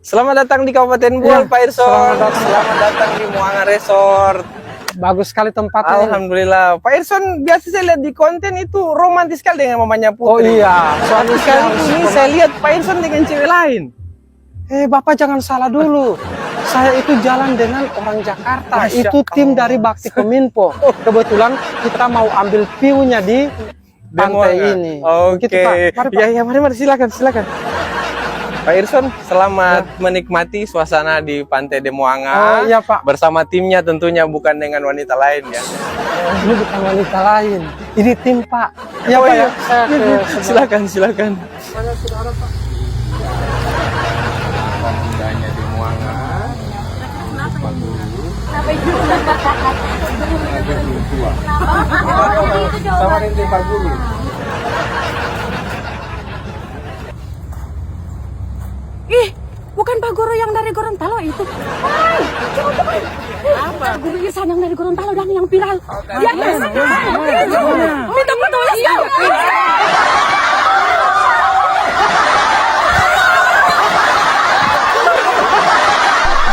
Selamat datang di Kabupaten Boal, Pak Irson. Selamat datang di Moanga Resort. Bagus sekali tempatnya. Alhamdulillah. Pak Irson, biasa saya lihat di konten itu romantis sekali dengan mamanya Oh Putri. iya, Suatu kali ini saya lihat Pak Irson dengan cewek lain. Bapak jangan salah dulu. Saya itu jalan dengan orang Jakarta. Masya Itu tim Allah. dari Bakti Kominfo. Kebetulan kita mau ambil view-nya di pantai ini. Oke. Begitu, Pak. Mari, Pak. Ya, mari, silakan. Pak Irson, selamat menikmati suasana di Pantai de Oh Moanga. iya, Pak. Bersama timnya tentunya, bukan dengan wanita lain ya. Ini bukan wanita lain. Ini tim, Pak. Iya, Pak ya. Silakan. Mana saudara, Pak? Pemudanya di Moanga. Sama dengan Pak Guru. Ih, bukan Pak Guru yang dari Gorontalo itu. Hai, coba. Apa? Guru Ihsan yang dari Gorontalo dan yang viral. Ya, minta foto ya.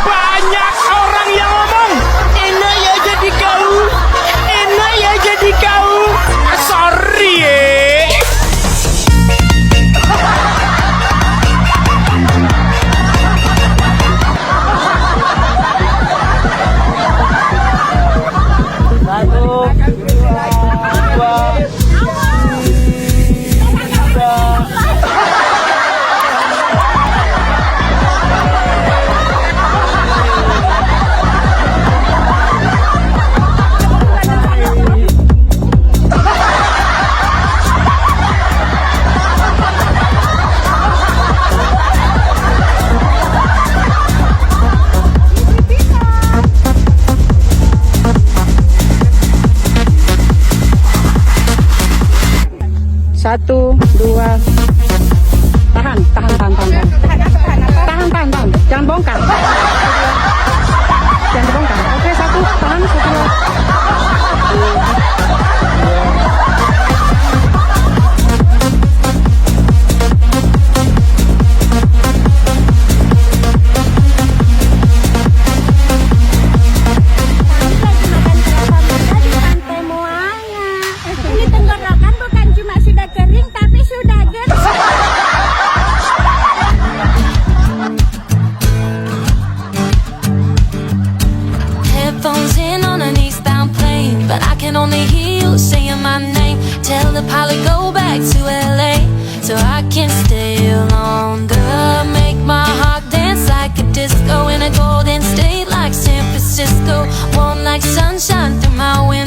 Banyak orang yang ngomong enak ya jadi kau sorry ya. Satu, dua, tahan. Jangan bongkar. Oke, satu, tahan, satu. Pantai Moanga. Ini tenggorokan bukan cuma sudah kering tapi sudah gersang. Headphones in on an eastbound plane, but I can only hear you saying my name. Tell the pilot go back to LA, so I can stay longer. Make my heart dance like a disco in a golden state like San Francisco. Warm like sunshine through my window.